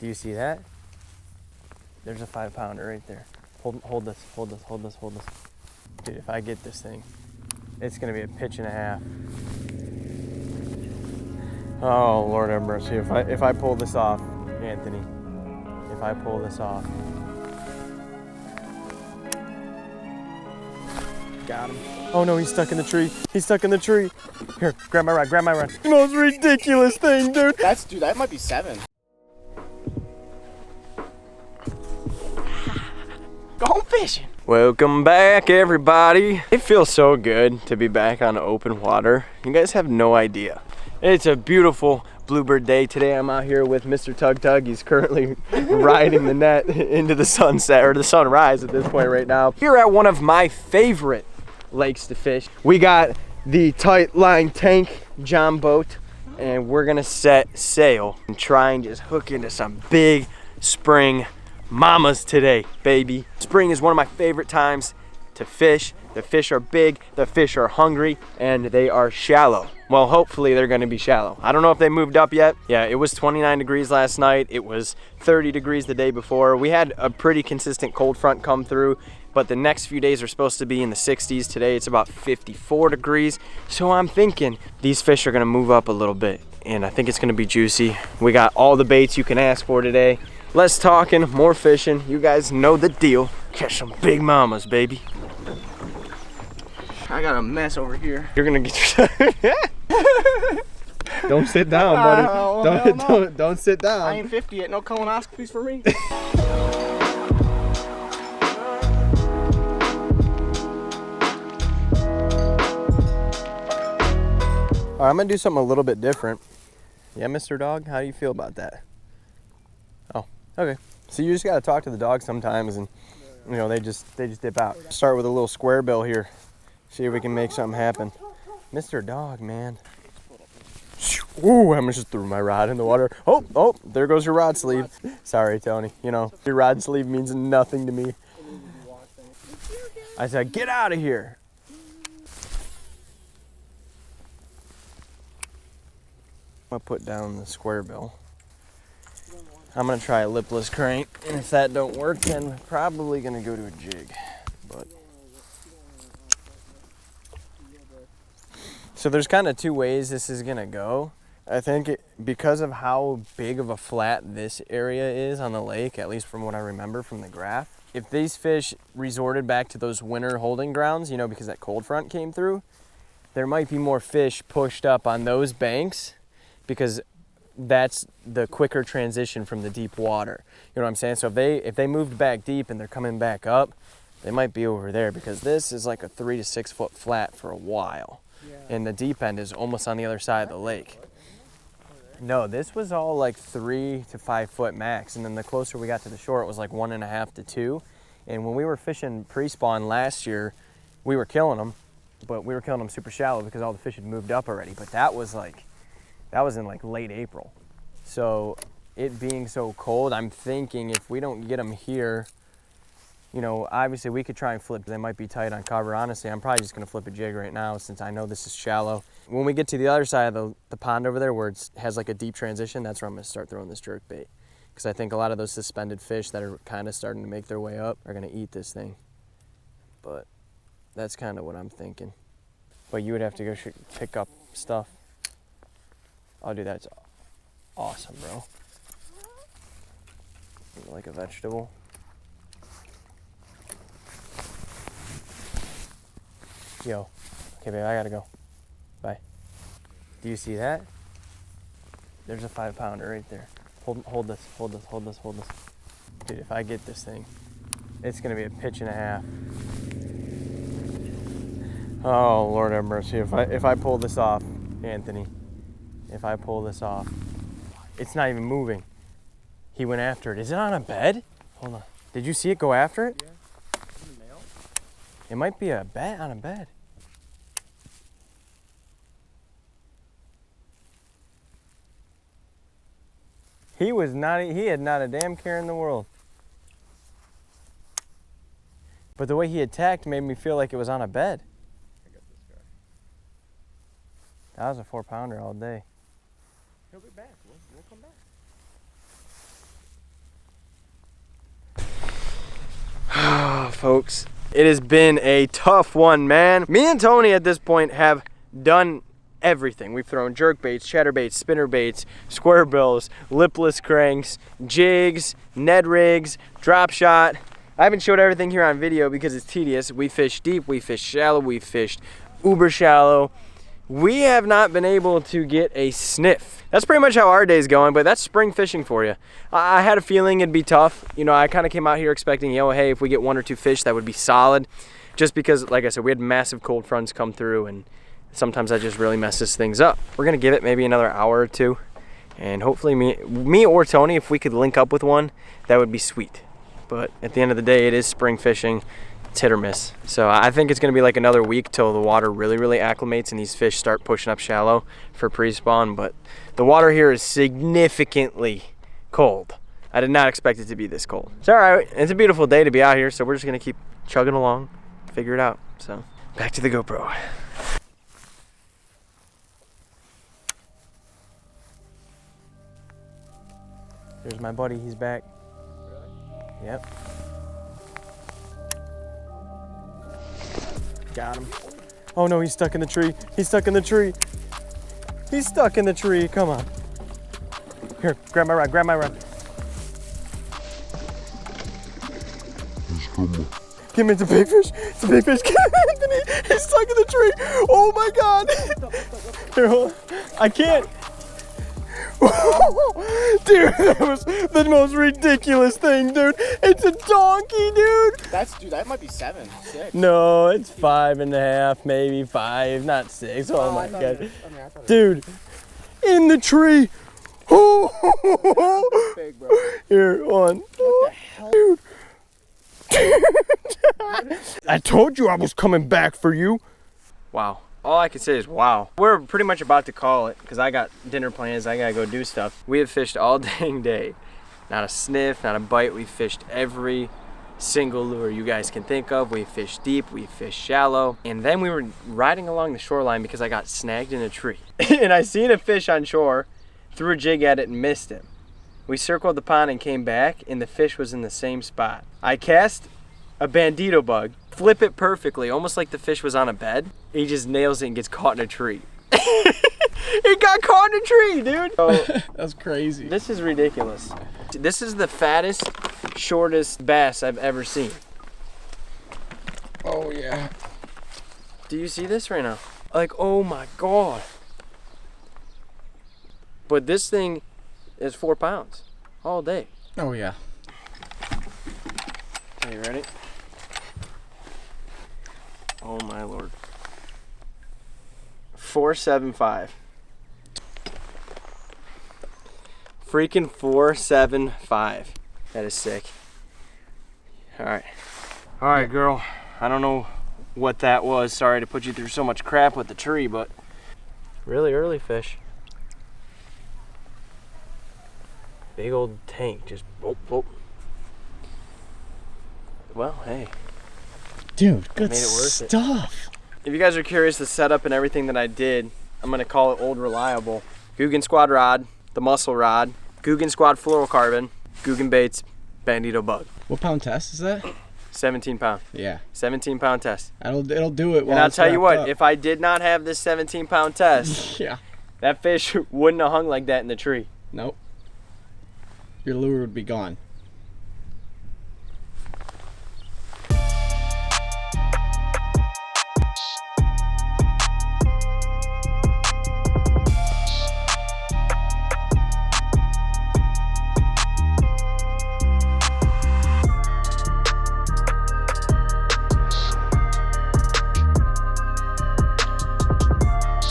Do you see that? There's a 5-pounder right there. Hold this. Dude, if I get this thing, it's gonna be a pitch and a half. Oh, Lord have mercy. If I pull this off, Anthony, if I pull this off. Got him. Oh no, he's stuck in the tree. Here, grab my rod. The most ridiculous thing, dude. Dude, that might be 7. Go home fishing. Welcome back, everybody. It feels so good to be back on open water. You guys have no idea. It's a beautiful bluebird day. Today I'm out here with Mr. Tug Tug. He's currently riding the net into the sunset, or the sunrise at this point right now. Here at one of my favorite lakes to fish. We got the Tight Line Tank John boat, and we're gonna set sail and try and just hook into some big spring mamas today, baby. Spring is one of my favorite times to fish. The fish are big, the fish are hungry, and they are shallow. Well, hopefully they're gonna be shallow. I don't know if they moved up yet. Yeah, it was 29 degrees last night. It was 30 degrees the day before. We had a pretty consistent cold front come through, but the next few days are supposed to be in the 60s. Today it's about 54 degrees. So I'm thinking these fish are gonna move up a little bit, and I think it's gonna be juicy. We got all the baits you can ask for today. Less talking, more fishing. You guys know the deal. Catch some big mamas, baby. I got a mess over here. You're gonna get yourself. Don't sit down, buddy. Don't sit down. I ain't 50 yet. No colonoscopies for me. All right, I'm gonna do something a little bit different. Yeah, Mr. Dog, how do you feel about that? Oh, okay. So you just gotta talk to the dog sometimes, and you know they just dip out. Start with a little square bill here. See if we can make something happen. Mr. Dog, man. Ooh, I almost just threw my rod in the water. Oh, there goes your rod sleeve. Sorry, Tony. You know, your rod sleeve means nothing to me. I said, get out of here. I'm gonna put down the square bill. I'm gonna try a lipless crank, and if that don't work, then we're probably gonna go to a jig. But so there's kind of two ways this is gonna go. I think because of how big of a flat this area is on the lake, at least from what I remember from the graph, if these fish resorted back to those winter holding grounds, you know, because that cold front came through, there might be more fish pushed up on those banks, because that's the quicker transition from the deep water. You know what I'm saying? So if they moved back deep and they're coming back up, they might be over there, because this is like a 3 to 6 foot flat for a while. And the deep end is almost on the other side of the lake. No, this was all like 3 to 5 foot max. And then the closer we got to the shore, it was like 1.5 to 2. And when we were fishing pre-spawn last year, we were killing them, but we were killing them super shallow because all the fish had moved up already. But that was in like late April. So it being so cold, I'm thinking if we don't get them here, you know, obviously we could try and flip. They might be tight on cover. Honestly, I'm probably just gonna flip a jig right now since I know this is shallow. When we get to the other side of the pond over there where it has like a deep transition, that's where I'm gonna start throwing this jerk bait. Because I think a lot of those suspended fish that are kind of starting to make their way up are gonna eat this thing. But that's kind of what I'm thinking. But you would have to go pick up stuff. Oh, dude, that's awesome, bro. Like a vegetable. Yo, okay, babe, I gotta go. Bye. Do you see that? There's a 5-pounder right there. Hold this. Dude, if I get this thing, it's gonna be a pitch and a half. Oh, Lord have mercy. If I pull this off, Anthony, if I pull this off, it's not even moving. He went after it. Is it on a bed? Hold on. Did you see it go after it? Yeah. In the mail? It might be a bat on a bed. He had not a damn care in the world. But the way he attacked made me feel like it was on a bed. I got this guy. That was a 4-pounder all day. He'll be back. We'll come back. folks. It has been a tough one, man. Me and Tony at this point have done everything. We've thrown jerk baits, chatterbaits, spinner baits, square bills, lipless cranks, jigs, Ned rigs, drop shot. I haven't showed everything here on video because it's tedious. We fished deep, we fished shallow, we fished uber shallow. We have not been able to get a sniff. That's pretty much how our day's going, but that's spring fishing for you. I had a feeling it'd be tough. You know, I kind of came out here expecting, hey, if we get 1 or 2 fish, that would be solid. Just because, like I said, we had massive cold fronts come through, and sometimes that just really messes things up. We're gonna give it maybe another hour or 2, and hopefully me or Tony, if we could link up with one, that would be sweet. But at the end of the day, it is spring fishing. It's hit or miss. So I think it's gonna be like another week till the water really acclimates and these fish start pushing up shallow for pre-spawn. But the water here is significantly cold. I did not expect it to be this cold. It's all right. It's a beautiful day to be out here, so we're just gonna keep chugging along, figure it out. So back to the GoPro. There's my buddy, he's back. Yep. Got him. Oh no, he's stuck in the tree. He's stuck in the tree. He's stuck in the tree. Come on. Here, grab my rod, grab my rod. Give me the big fish. It's a big fish. Get him, Anthony. He's stuck in the tree. Oh my God. Here, hold on. I can't. Dude, that was the most ridiculous thing, dude. It's a donkey, dude. Dude, that might be 7, 6. No, it's 5.5, maybe 5, not 6. Oh my God. Dude, in the tree. Big, bro. Here, on. What the hell? Dude. I told you I was coming back for you. Wow. All I can say is wow. We're pretty much about to call it because I got dinner plans. I gotta go do stuff. We have fished all dang day. Not a sniff, not a bite. We fished every single lure you guys can think of. We fished deep, we fished shallow. And then we were riding along the shoreline because I got snagged in a tree. And I seen a fish on shore, threw a jig at it and missed him. We circled the pond and came back and the fish was in the same spot. I cast a bandito bug, flip it perfectly, almost like the fish was on a bed. He just nails it and gets caught in a tree. He got caught in a tree, dude. Oh, That's crazy. this is ridiculous. This is the fattest, shortest bass I've ever seen. Oh, yeah. Do you see this right now? Like, oh my God. But this thing is 4 pounds all day. Oh, yeah. Okay, you ready? Oh my Lord. 475. Freaking 475. That is sick. Alright. Alright, girl. I don't know what that was. Sorry to put you through so much crap with the tree, but really early fish. Big old tank. Just boop, boop. Well, hey. Dude, good Made it worth it. stuff. If you guys are curious, the setup and everything that I did, I'm gonna call it Old Reliable. Guggen Squad rod, the muscle rod, Guggen Squad fluorocarbon, Guggen baits, bandito bug. What pound test is that? 17 pound. Yeah. 17 pound test. It'll do it. And I'll tell you what, if I did not have this 17 pound test, Yeah. that fish wouldn't have hung like that in the tree. Nope. Your lure would be gone.